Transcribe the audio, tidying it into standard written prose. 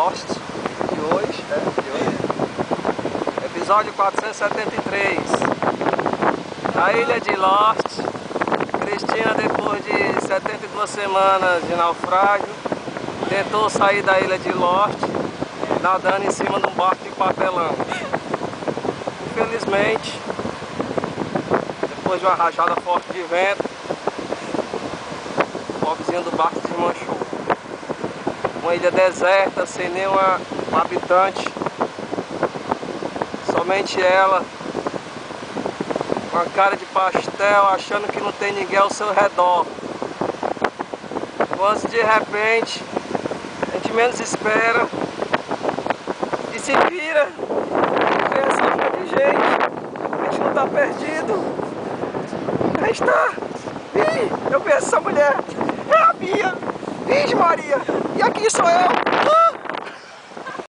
Lost de hoje, né? Episódio 473. Na ilha de Lost, Cristina, depois de 72 semanas de naufrágio, tentou sair da ilha de Lost nadando em cima de um barco de papelão. Infelizmente, depois de uma rajada forte de vento, o pobrezinho do barco desmanchou. Uma ilha deserta, sem nenhum habitante, somente ela, com a cara de pastel, achando que não tem ninguém ao seu redor. Quando de repente a gente menos espera e se vira, vê essa fila de gente, a gente não tá perdido, a gente tá. Ih, eu vi essa mulher, é a Bia, Vixe Maria, e aqui sou eu.